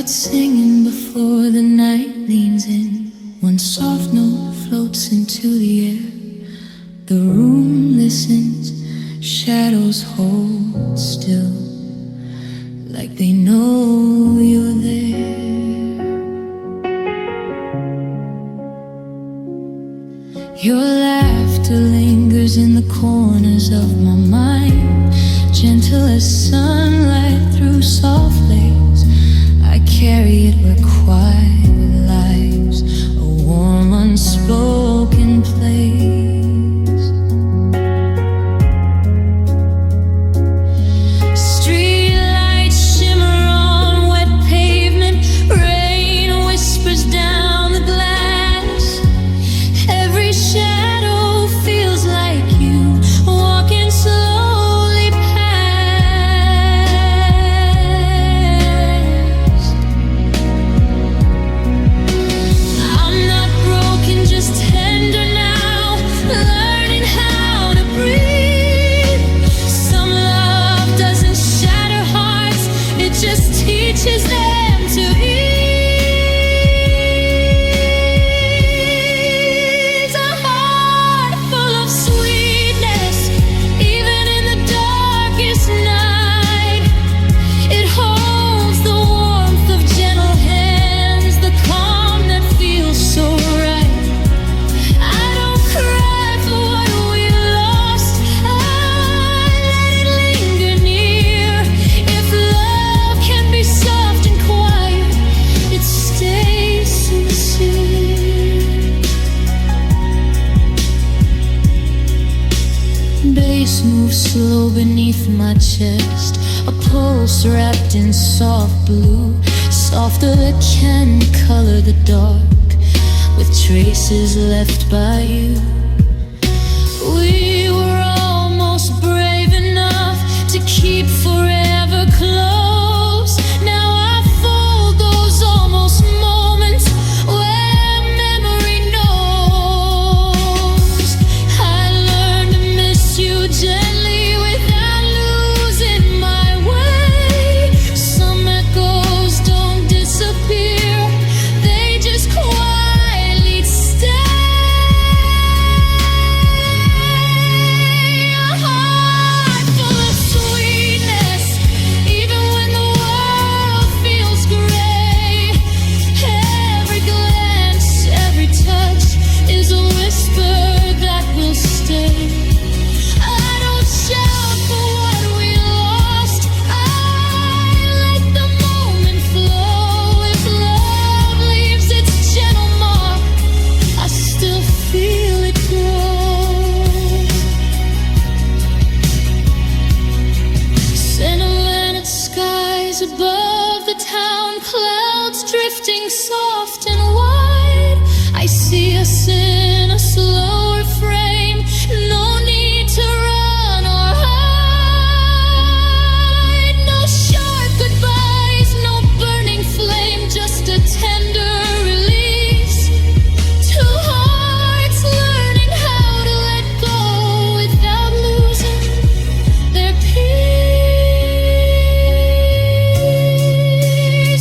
start singing before the night leans in. One soft note floats into the air. The room listens, shadows hold still, like they know you're there. Your laughter lingers in the corners of my mind, gentle as sunlight through soft lace. I carry it where quiet lies, a warm unspoken place. Street lights shimmer on wet pavement, rain whispers down the glass. Every shadow feels like you walking slowly past. I'm not broken, just tender now, learning how to breathe. Some love doesn't shatter hearts, it just teaches them to ease. A heart full of sweetness, even in the darkest night. It holds the warmth of gentle hands, the calm that feels so right. I don't cry for what we lost, I let it linger near. If love can be soft and quiet, it stays sincere. Bass moves slow beneath my chest, a pulse wrapped in soft blue, softer that can color the dark, with traces left by you. We were almost brave enough to keep forever close. Now I fold those almost moments where memory knows. I learned to miss you gently without losing my way. Some echoes don't disappear, they just quietly stay. A heart full of sweetness, even when the world feels gray. Every glance, every touch is a whisper that will stay. I don't shout for what we lost, I let the moment flow. If love leaves its gentle mark, I still feel it grow. Scintillant skies above the town, clouds drifting soft and wide. I see us in a slower frame, no need to run or hide. No sharp goodbyes, no burning flame, just a tender release. Two hearts learning how to let go without losing their peace.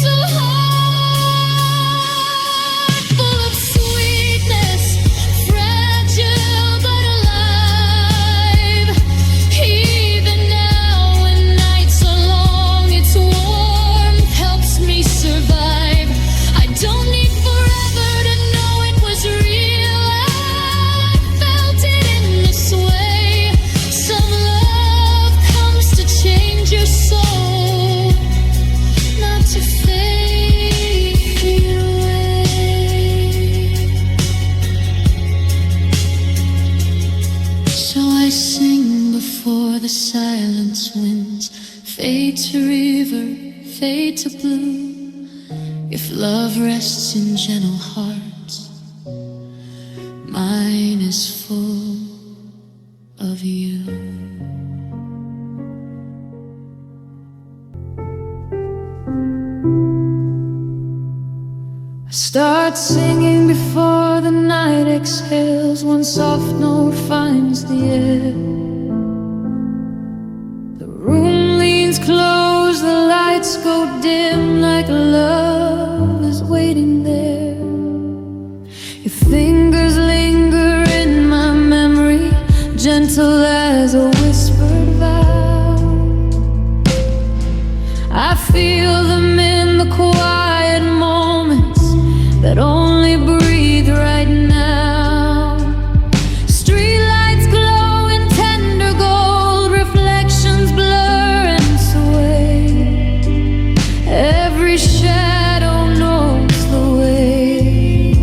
A heart full of sweetness, fragile but alive. Even now when nights are long, its warmth helps me survive. I don't need forever to know it was real, I felt it in this way. Some love comes to change your soul, not to fade away. So I sing before the silence winds fade to river, fade to blue. If love rests in gentle hearts, mine is full of you. I start singing before the night exhales, one soft note finds the air. The room leans close, the lights go dim like love gentle as a whispered vow. I feel them in the quiet moments that only breathe right now. Streetlights glow in tender gold, reflections blur and sway. Every shadow knows the way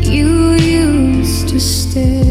you used to stay.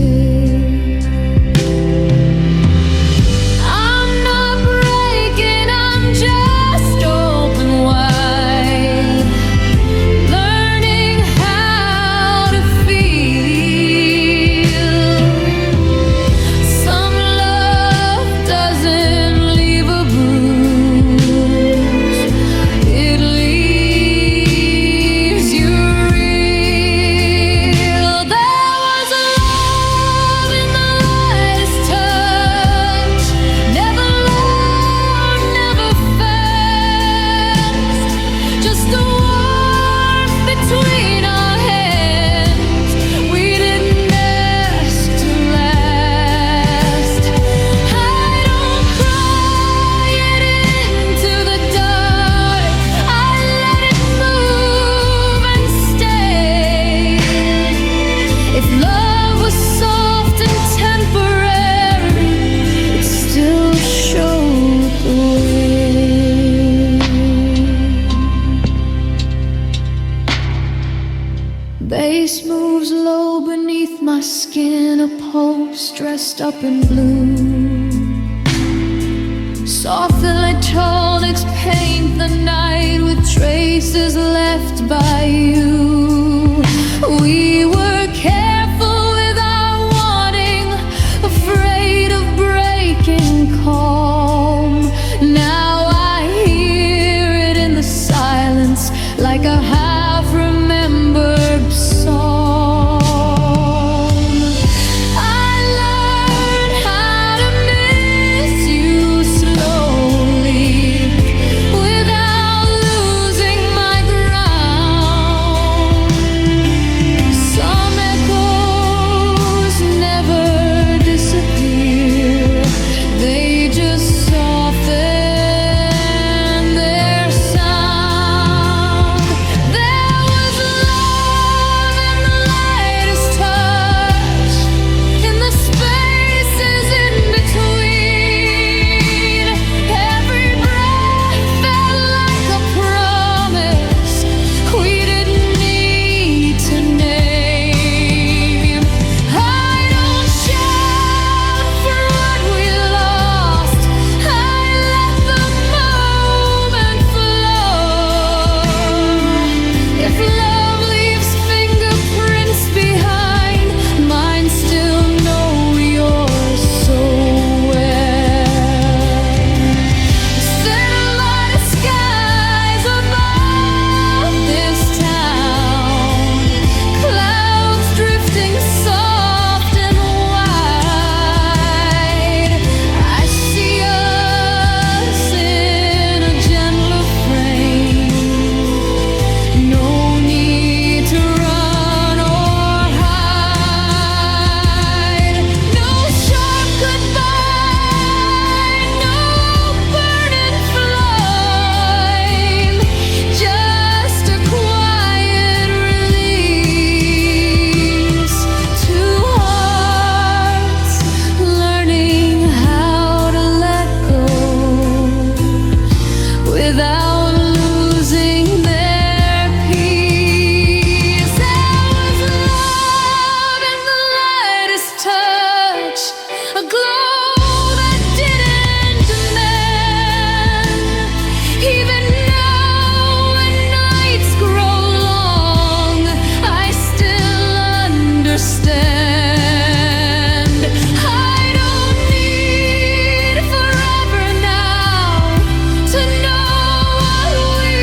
Bass moves low beneath my skin, a pulse dressed up in blue. Softly tonics paint the night with traces left by you. We were careful without warning, afraid of breaking calm. Now I hear it in the silence like a half-remembered song. I learned how to miss you slowly without losing my ground. Some echoes never disappear, they just soften their sound. There was love in the lightest touch, in the spaces in between. Every breath felt like a promise we didn't need to name. I don't shout for what we lost, I let the moment flow. If love leaves fingerprints behind, mine still know yours so well. Set a lot of skies above this town, clouds drifting soft and wide. I see us in a gentler frame, no need to run or hide. No sharp goodbye, no burning flame, just a quiet release. Two hearts learning how to let go without losing their peace. There was love in the lightest touch, a glow that didn't demand. Even now when nights grow long, I still understand. I don't need forever now to know what we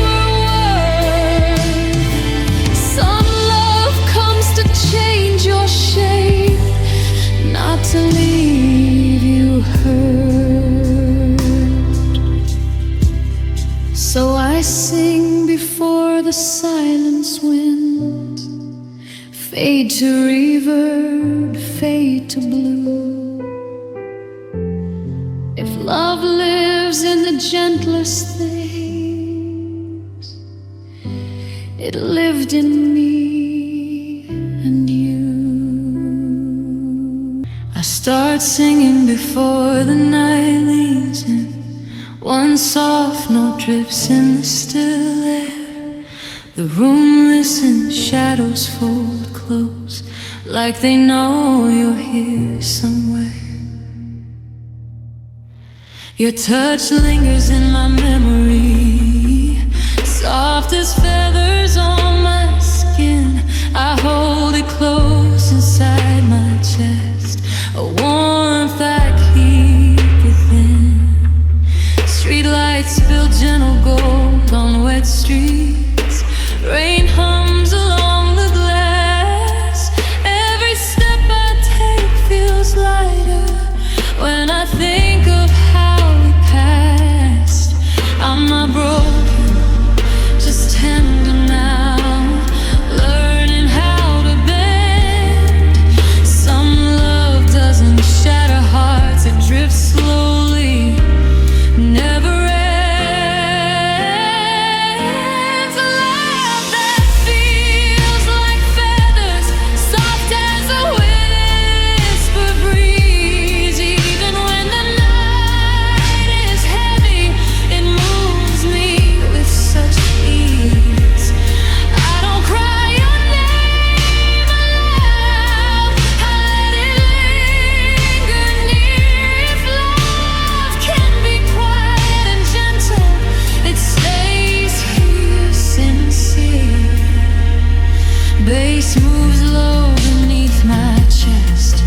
were worth. Some love comes to change your shape, not to leave you hurt. So I sing before the silence wind fade to reverb, fade to blue. If love lives in the gentlest things, it lived in me and you. I start singing before the night leaves in. One soft note drips in the still air. The room listens, shadows fold close, like they know you're here somewhere. Your touch lingers in my memory, soft as feathers on my skin. I hold it close inside my chest, a warmth I keep within. Streetlights spill gentle gold on wet streets. Rain hums along the glass. Every step I take feels lighter when I think of how we passed. I'm not broken, just tender now, learning how to bend. Some love doesn't shatter hearts, it drifts slowly, never bass moves low beneath my chest,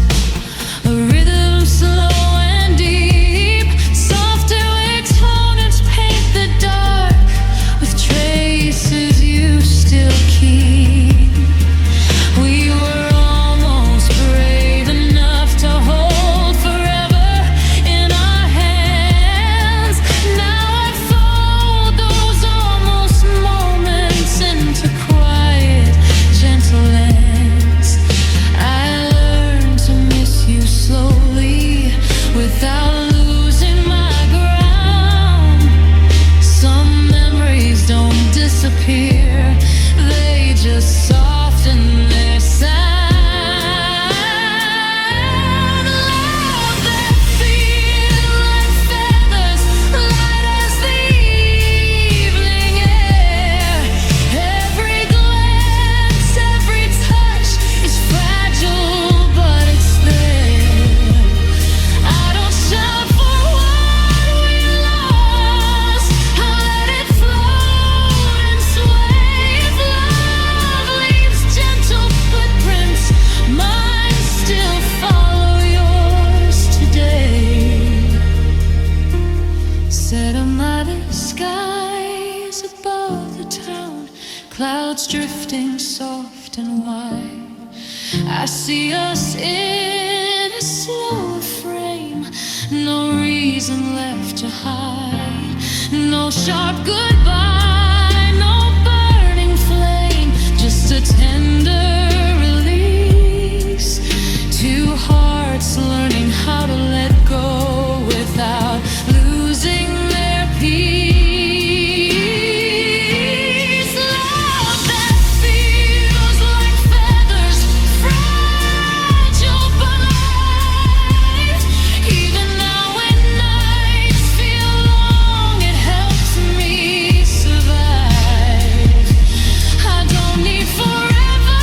a rhythm slow and deep. Softer exponents paint the dark with traces you still keep. We were almost brave enough to hold forever in our hands. Now I fold those almost moments into quiet, gentle ends. I learned to miss you slowly without losing my ground. Some memories don't disappear, they just soften their sound. Love that feels like feathers, light as the evening air. Every glance, every touch is fragile, but it's there. I don't shout for what we lost, I let it float and sway. If love leaves gentle footprints, mine still follow yours today. Set a modern skies above the town, clouds drifting soft and wide. I see us in a slower frame, no reason left to hide. No sharp goodbye, no burning flame, just a tender release. Two hearts learning how to let go without losing their peace. Love that feels like feathers, fragile but light. Even now when nights feel long, it helps me survive. I don't need forever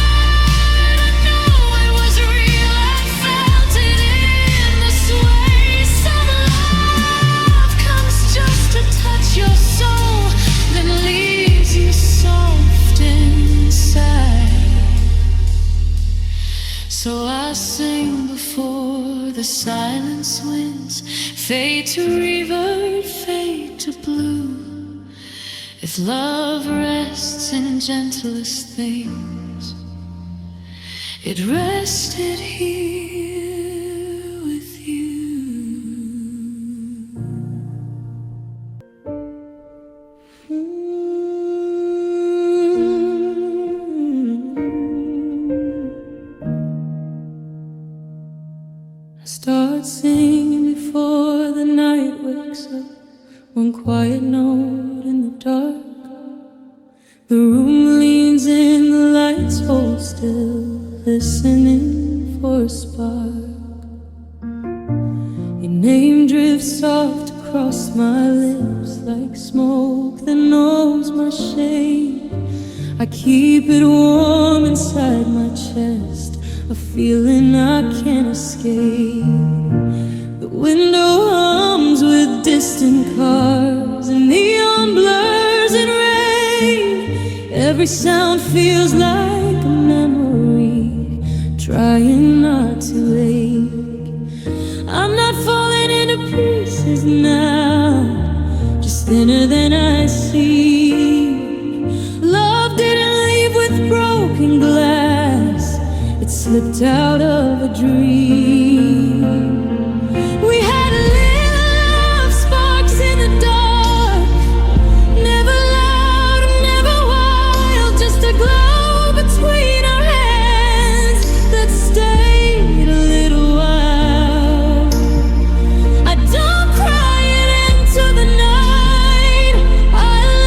to know it was real. I felt it in the sway. Some love comes just to touch your soul, then leaves you soft inside. So I sing before the silence wins, fade to reverb, fade to blue. If love rests in gentlest things, it rested here with you. Start singing before the night wakes up. One quiet note in the dark. The room leans in, the lights hold still, listening for a spark. Your name drifts soft across my lips like smoke that knows my shame. I keep it warm inside my chest, a feeling I can't escape. The window hums with distant cars and neon blurs in rain. Every sound feels like a memory, trying not to ache. I'm not falling into pieces now, just thinner than I see. Love didn't leave with broken glass, it slipped out of a dream. We had lit love sparks in the dark, never loud, never wild, just a glow between our hands that stayed a little while. I don't cry it into the night, I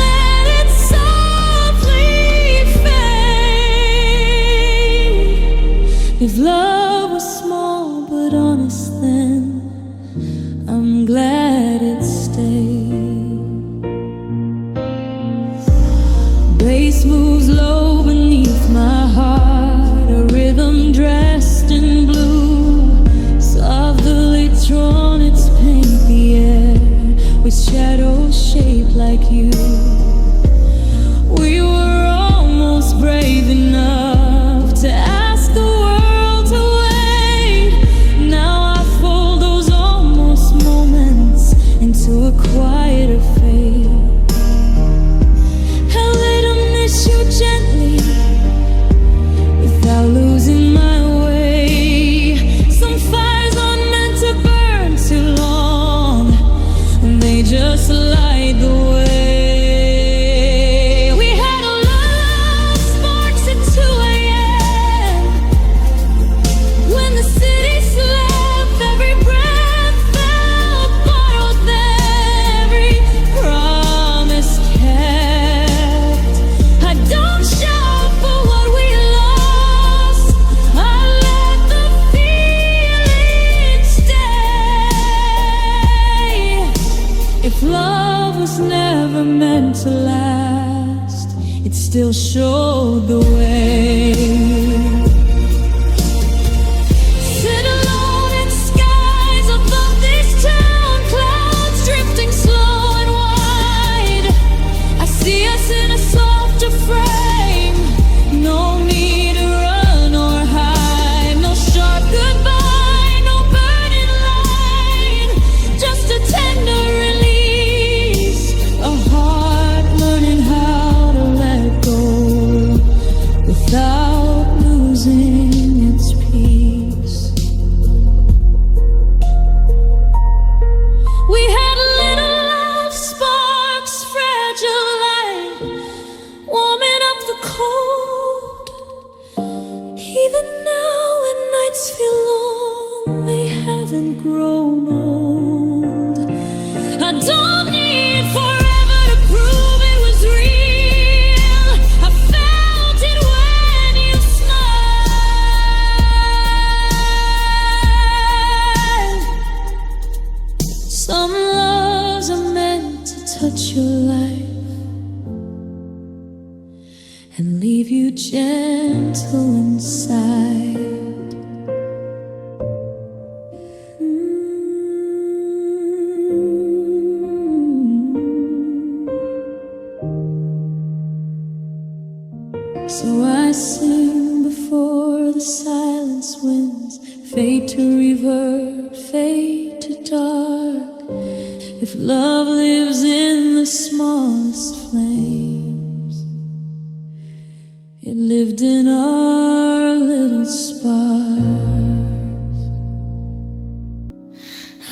let it softly fade. If love was small but honest then, I'm glad it stayed. Bass moves low beneath my heart, a rhythm dressed in blue, softly drawn its paint the air with shadows shaped like you. We were almost brave enough to ask the world to wait. Now I fold those almost moments into a quieter fate. How little miss you gently without losing my way. Some fires aren't meant to burn too long, and they just light the way. We had a love sparks at 2 a.m. when the city slept, every breath felt borrowed, every promise kept. I don't shout for what we lost, I let the feeling stay. If love was never meant to last, it still showed the way. Sit alone in skies above this town, clouds drifting slow and wide. I see us in a softer frame, no need to run or hide. No sharp goodbye, no burning line, just a tender release, a heart learning how to let go without losing its peace. We had little love sparks, fragile light, warming up the cold. Even now when nights feel long, they haven't grown old. I don't need forever to prove it was real, I felt it when you smiled. Some loves are meant to touch your life and leave you gentle inside. So I sing before the silence wins, fade to revert, fade to dark. If love lives in the smallest flames, it lived in our little sparks.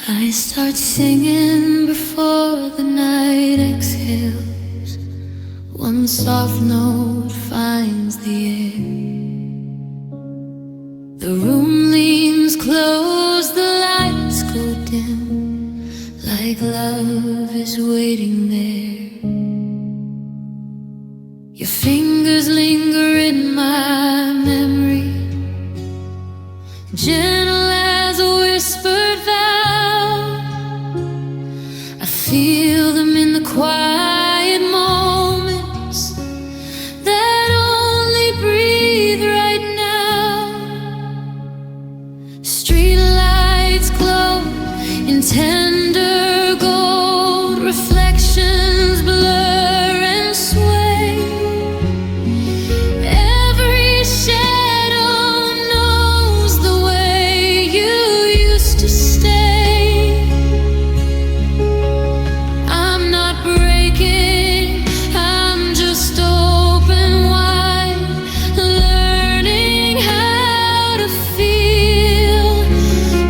I start singing before the night exhales, one soft note finds the air. The room leans close, the him, like love is waiting there. Your fingers linger in my memory, gentle as a whispered vow. I feel them in the quiet moments that only breathe right now. Street lights glow in tender gold, reflections blur and sway. Every shadow knows the way you used to stay. I'm not breaking, I'm just open wide, learning how to feel.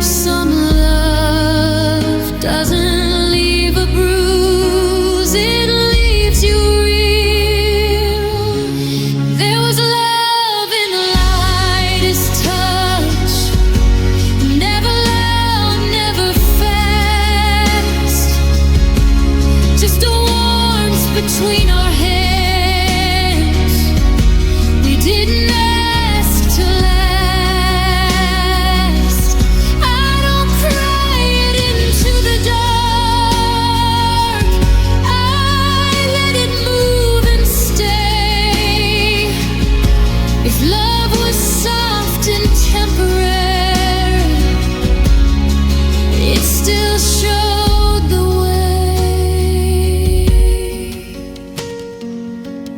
Some love doesn't leave a bruise, it leaves you real. There was love in the lightest touch, never loud, never fast, just a warmth between our hands. We didn't ask to last. I don't cry it into the dark, I let it move and stay. If love was soft and temporary, it still showed the way.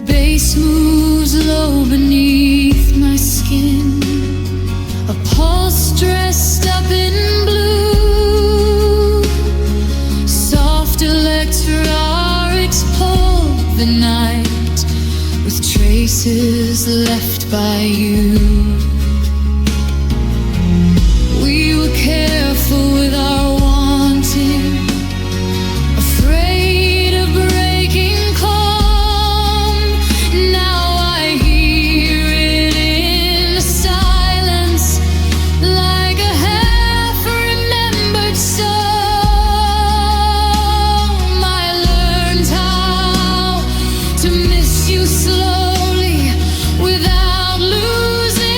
Bass moves low beneath my skin, a pulse dressed up in blue. Soft electrics pull the night with traces left by you. We were careful with our wanting, afraid of breaking calm. Now I hear it in the silence, like a half-remembered song. I learned how to miss you slowly without losing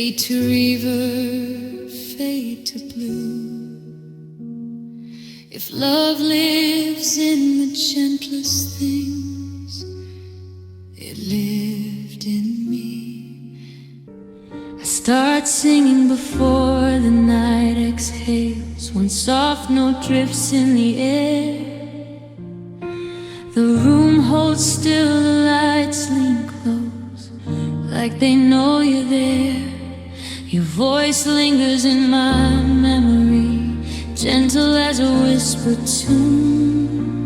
fade to reverb, fade to blue. If love lives in the gentlest things, it lived in me. I start singing before the night exhales, when soft note drifts in the air. The room holds still, the lights lean close, like they know you're there. Your voice lingers in my memory, gentle as a whispered tune.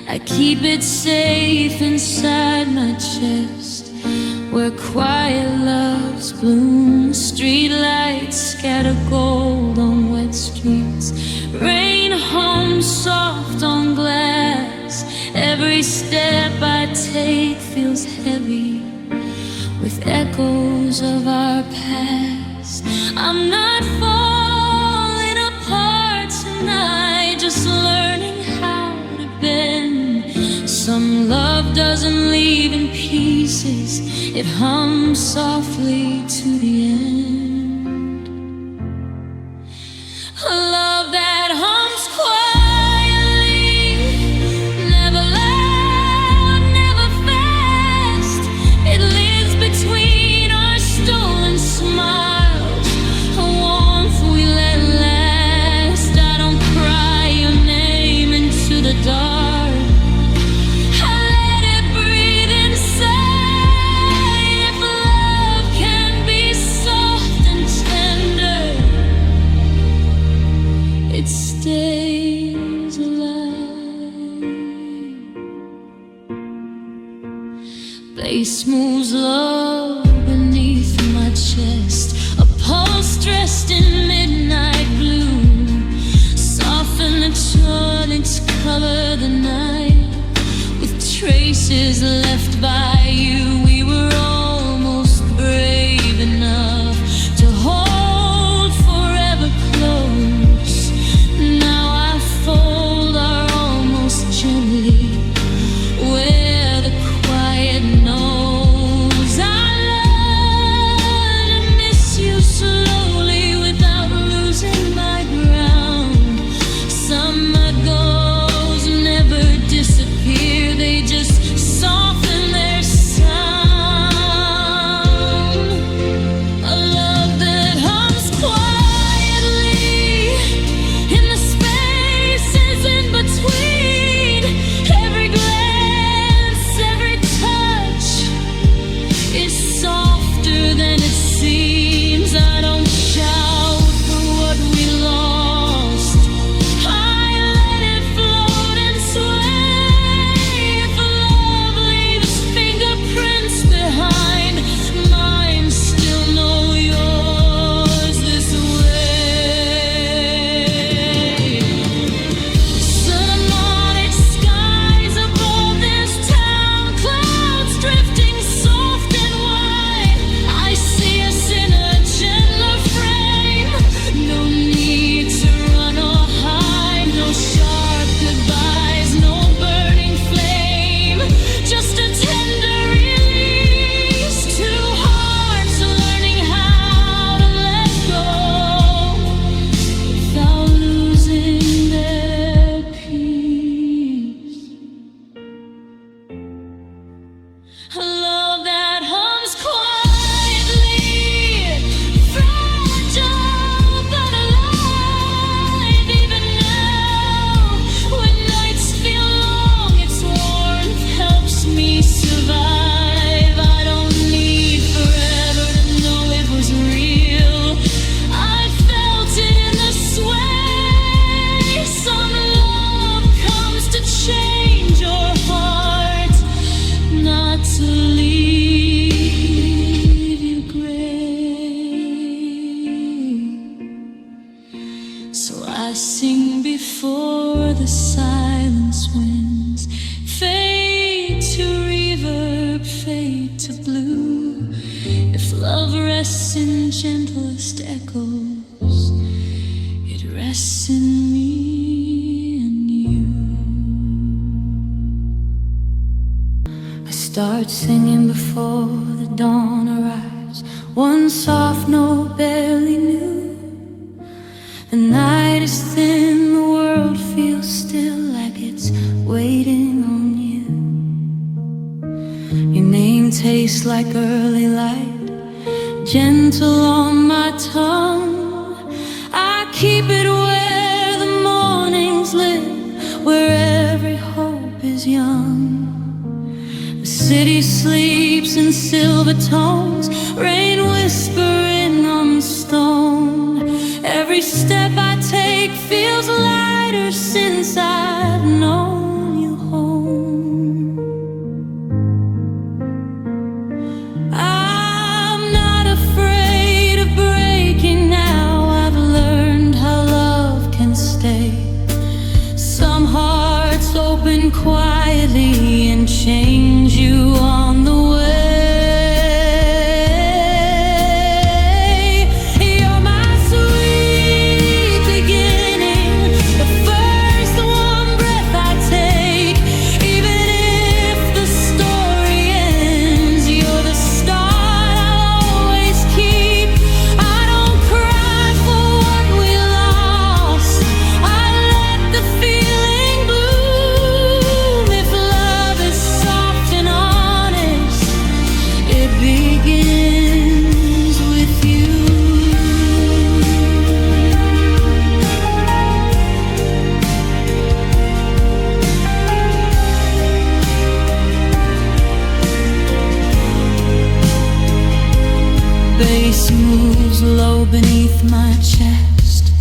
I keep it safe inside my chest, where quiet loves bloom. Street lights scatter gold on wet streets, rain hums soft on glass. Every step I take feels heavy with echoes of our past. I'm not falling apart tonight, just learning how to bend. Some love doesn't leave in pieces, it hums softly to the end. A love that hums quietly, never loud, never fast. It lives between our stolen smiles, a warmth we let last. I don't cry your name into the dark, I let it breathe inside. If love can be soft and tender, it stays alive. Bass moves low beneath my chest, a pulse dressed in midnight blue. Soften the tonics, cover the night with traces left by you. We were almost brave enough to hold forever close. Now I fold our almost gently, where the quiet knows. I learn to miss you slowly without losing my ground. Summer goes never disappear, they just soften their sound. A love that hums quietly in the spaces in between. Every glance, every touch is softer than it seems. I don't shout for what we lost, I let it float and sway. If love leaves fingerprints behind, mine still know yours this way. Cinematic skies above this town, clouds drifting soft and wide. I see us in a gentler frame, no need to run or hide. No sharp goodbyes, no burning flame, just a tender release. Two hearts learning how to let go without losing their peace. A love that hums quietly, fragile but alive. Even now, when nights feel long, its warmth helps me survive. I don't need forever to know it was real, I felt it in the sway. Some love comes to change your heart, not to leave you gray. So I sing before the silence wins, fade to reverb, fade to blue. If love rests in gentlest echoes, it rests in me and you. I start singing before the dawn arrives, One soft note barely knew. The night is thin, the world feels still, like it's waiting on you. Your name tastes like early light, gentle on my tongue. I keep it where the mornings live, where every hope is young. The city sleeps in silver tones, rain whispering on the stone. Every step I take feels lighter since I've known you home. I'm not afraid of breaking now. I've learned how love can stay. Some hearts open quietly and change you on the way. Bass moves low beneath my chest,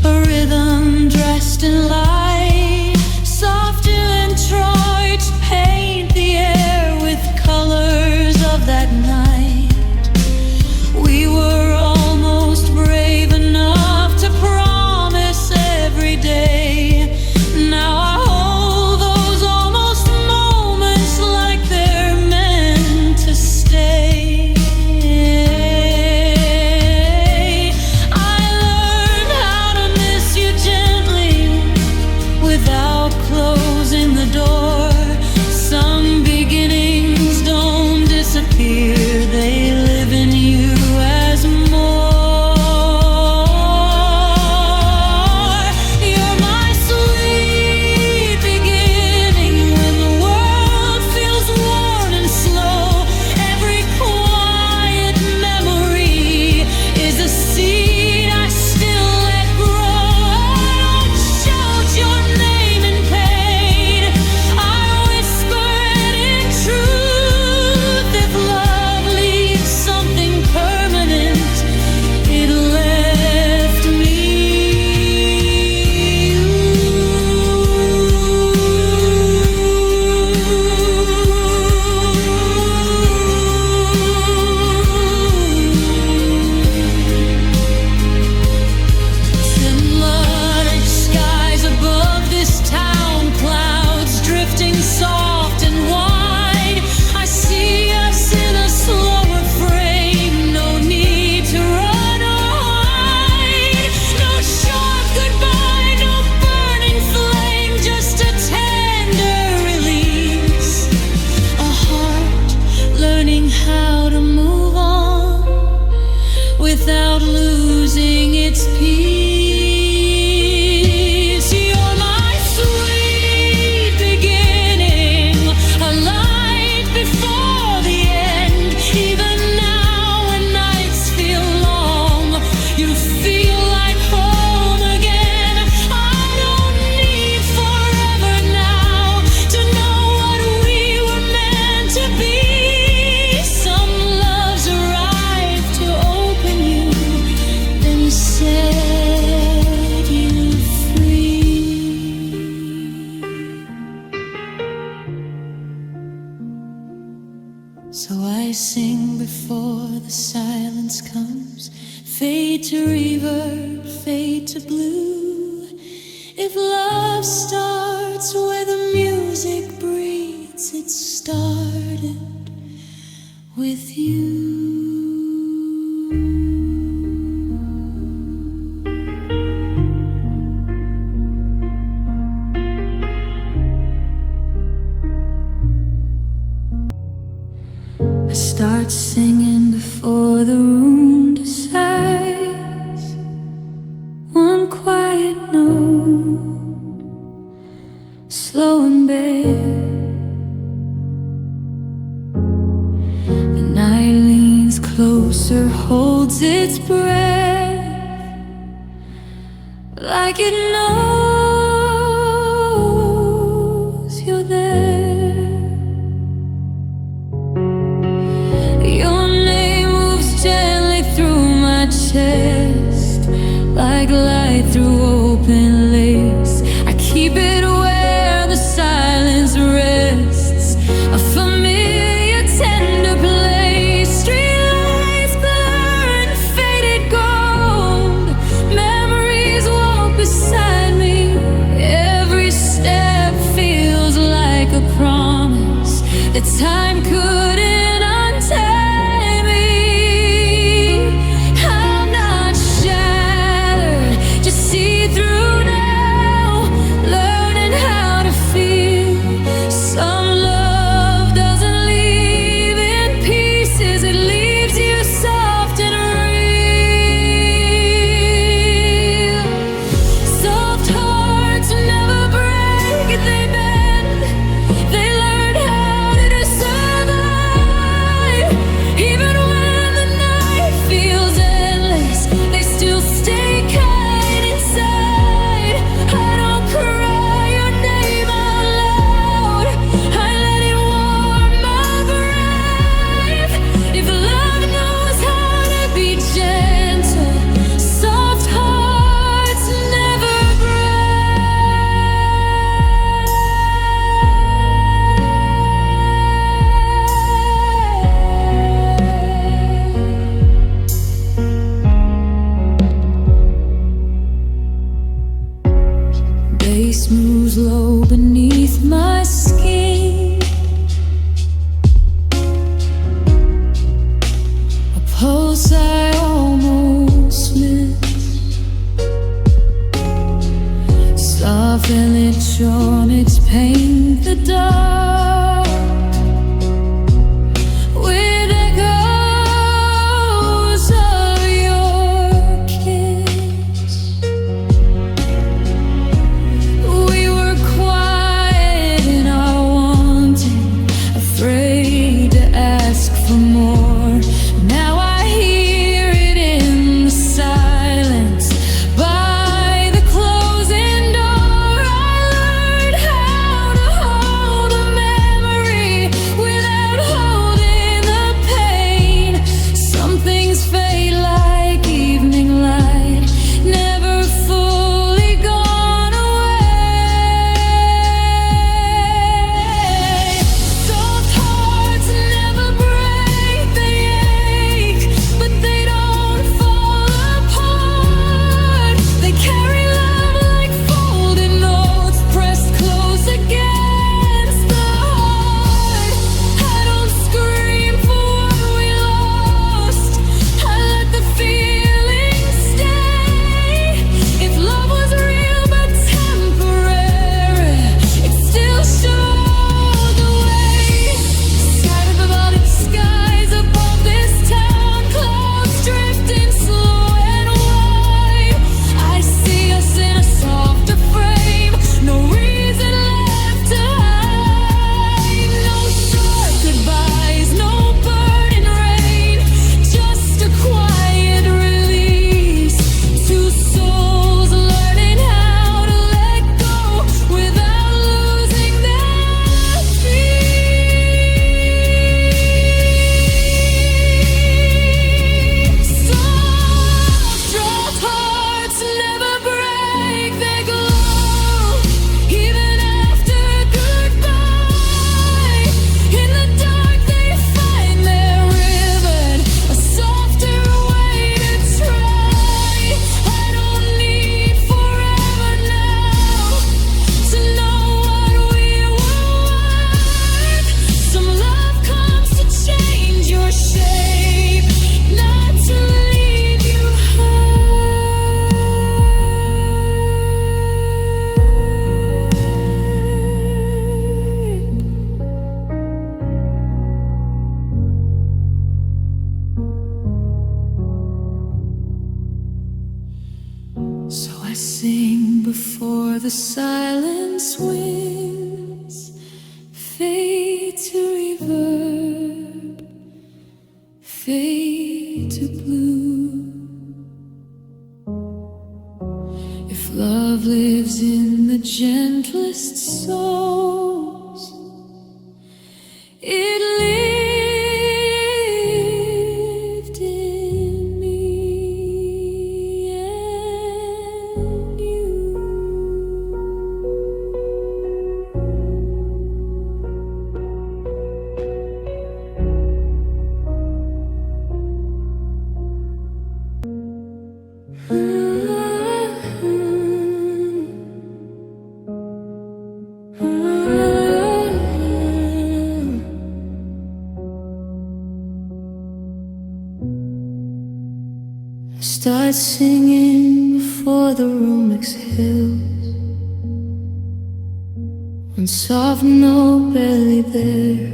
a rhythm dressed in light, softer than Troy to paint the air with colors of that night. We were almost brave enough to promise every day. Now I hold those almost moments like they're meant to stay. Without losing its peace. You're my sweet beginning, a light before the end. Even now when nights feel long, you feel like home again. I don't need forever now to know what we were meant to be. Some loves arrive to open you, then set you free. So I sing before the silence comes, fade to reverb, fade to blue. If love starts where the music breathes, it started with you. I start singing before the slow and bare. The night leans closer, holds its breath, like it knows you're there. Your name moves gently through my chest, like light through open lace. I keep it where the silence rests, a familiar tender place. Streetlights blur and faded gold, memories walk beside me. Every step feels like a promise that time couldn't untie me. I'm not shattered, just see through now, learning how to feel. Some love doesn't leave in pieces, it leaves you soft and real. Soft hearts never break, they bend. They learn how to survive. Even when the night feels endless, they still stay kind inside. I don't cry your name out loud, I let it warm my breath. If love knows how to be gentle, soft hearts never break. Bass moves low beneath my skin, a pulse I almost miss. Soft electronics paint the dark with echoes of your kiss. We were quiet in our wanting, afraid to ask for more. Now I hear it in the silence, by the closing door. I learned how to hold a the silence winds fade to reverb, fade to blue. If love lives in the gentlest souls, it lived in me and you. Start singing before the room exhales. One soft note barely there.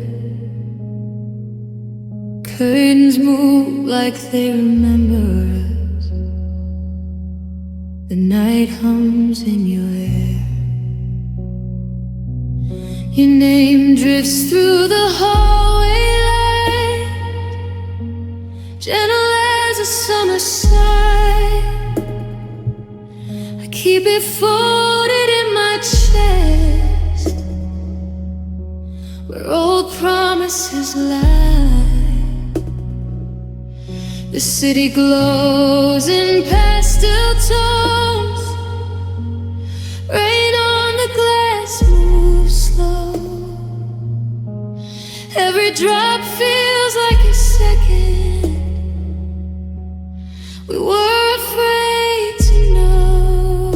Curtains move like they remember us. The night hums in your air. Your name drifts through the hallway light, gentle as a summer sigh. I keep it folded in my chest, where old promises lie. The city glows in pastel tones. Rain on the glass moves slow. Every drop feels like a second. We were afraid to know.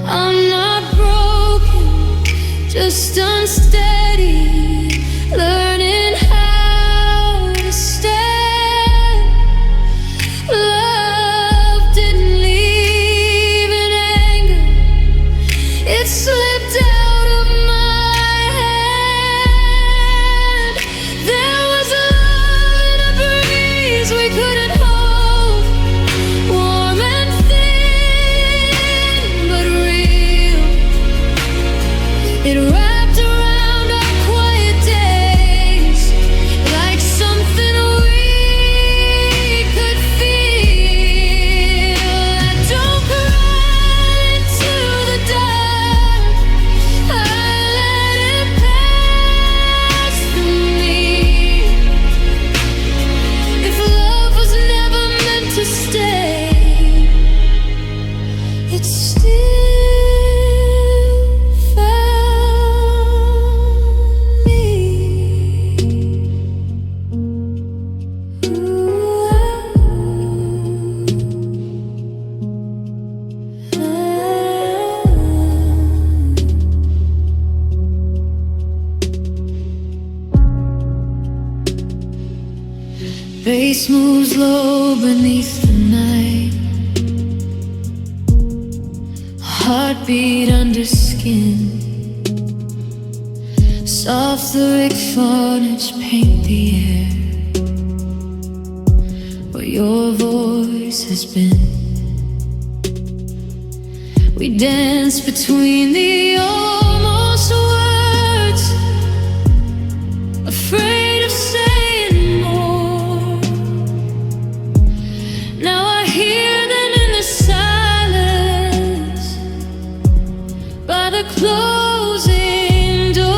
I'm not broken, just unsteady, learning how to stand. Love didn't leave in anger, it slipped out of my hand. There was love in a breeze we couldn't hold, warm and thin but real. It wrapped around our quiet days like something we could feel. I don't cry into the dark, I let it pass through me. If love was never meant to stay, it still found me. Bass moves low beneath the night, heartbeat under skin. Soft lyric phonics paint the air where your voice has been. We dance between the almost words, afraid of saying more. Now I hear them in the silence by the closing door.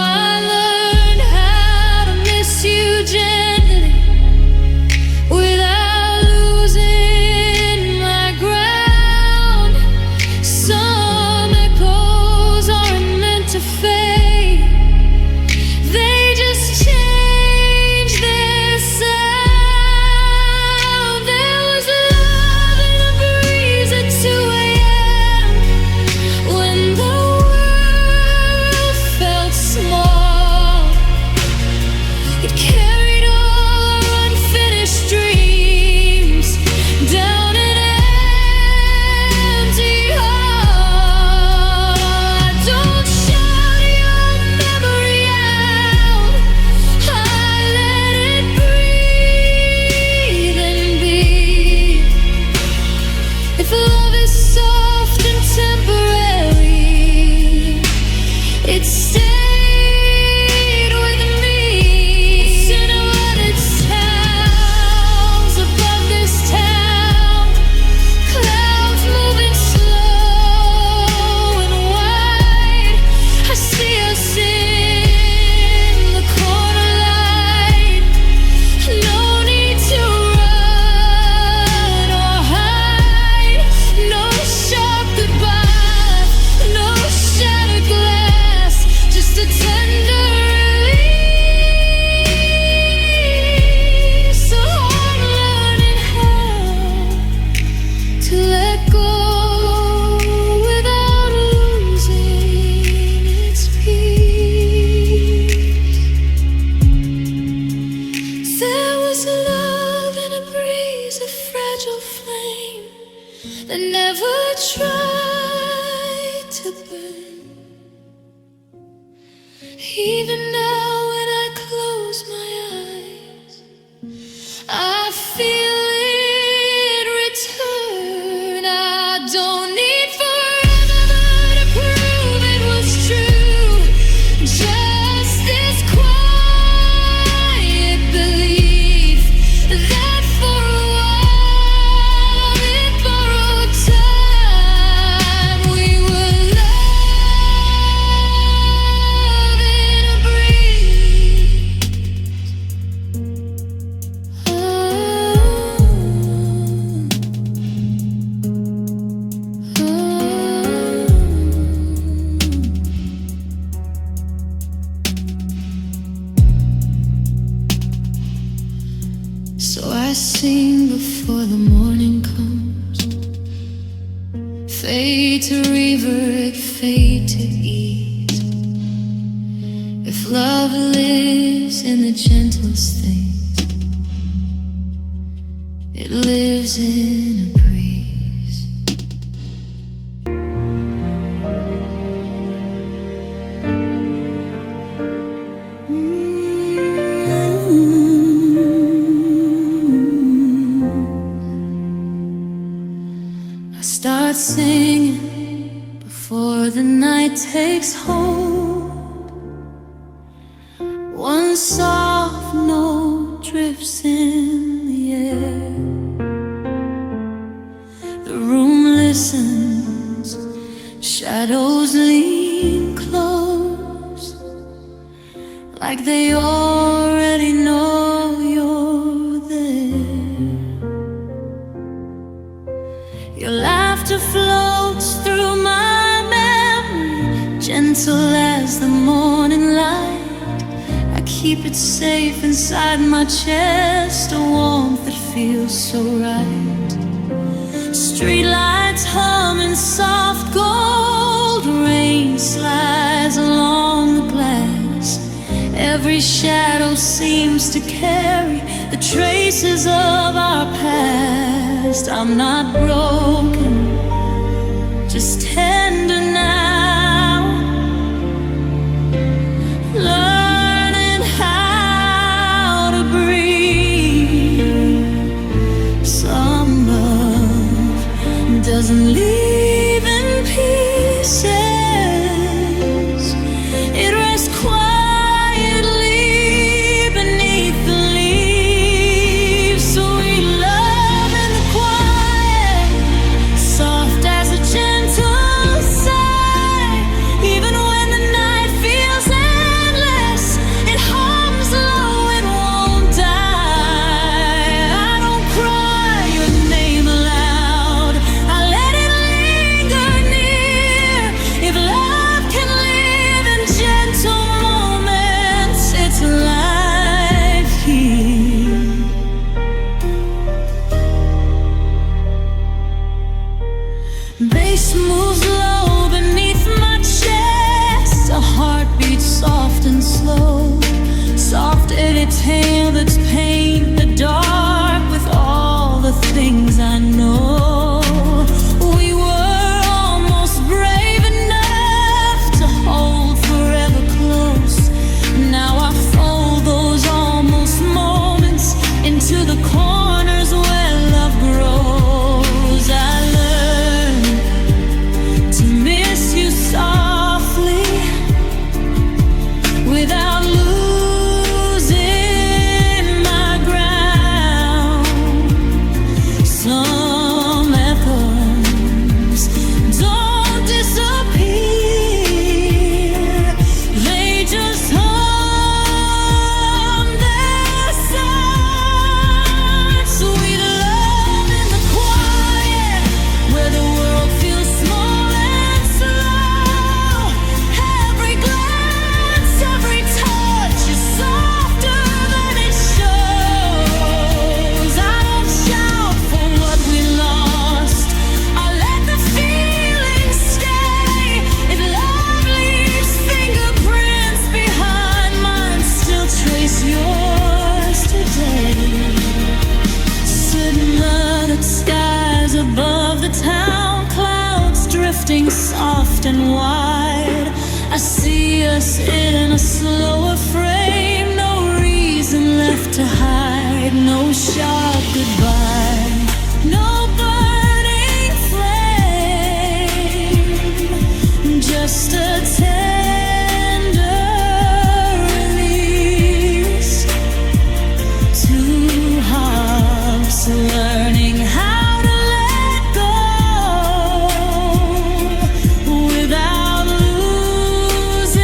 I learned how to miss you gently without losing my ground. Some echoes aren't meant to fade, they just change their sound. There was love in a breeze at 2 a.m. a flame that never tried to burn. Even now when I close my eyes, I feel it return. I don't need forever to prove it was true. Just this quiet belief that for a while in borrowed time we were love in a breeze. So I sing before the morning comes, fade to revert, fade to ease. If love lives in the gentlest things, it lives in a breeze. I start singing before the night takes hold. One soft note drifts in the air. The room listens, shadows lean close, like they already know you're there. Your laughter floats through my memory, gentle as the morning light. I keep it safe inside my chest, a warmth that feels so right. Streetlights hum in soft gold, rain slides along the glass. Every shadow seems to carry the traces of our past. I'm not broken, just tender now, learning how to breathe. Some love doesn't leave in pieces, it rests quietly beneath the leaves. So we love in the quiet, soft as a gentle sigh. Even when the night feels endless, it hums low, it won't die. I don't cry your name aloud, I let it linger near. If love can live in gentle moments, it's alive here. Bass moves low beneath my chest, a heartbeat soft and slow, soft eddy tale that's paint the dark with all the things I know. We were almost brave enough to hold forever close. Now I fold those almost moments into the corners where love grows. I learned to miss you softly without losing my ground. Some drifting soft and wide. I see us in a slower frame, no reason left to hide, no sharp goodbye, no burning flame, just a tender release. Two hearts learning how to let go without losing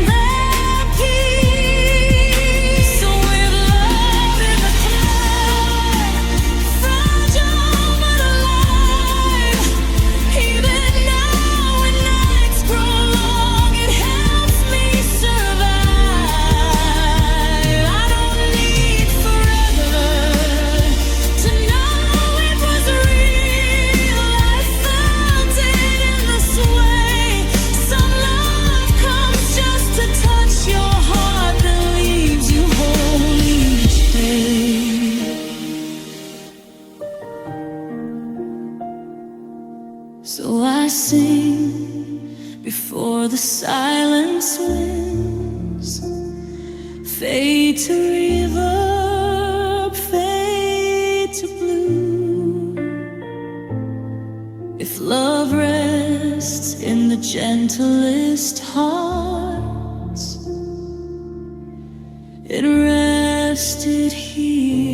their peace. So with love in the cloud, fragile but alive, even now when nights grow long, it helps me survive. I don't need forever to know it was real. I felt it in the sway. Some love comes just to touch your heart, that leaves you whole each day. So I sing before the silence wins, fade to reverb, fade to blue. If love rests in the gentlest hearts, it rested here.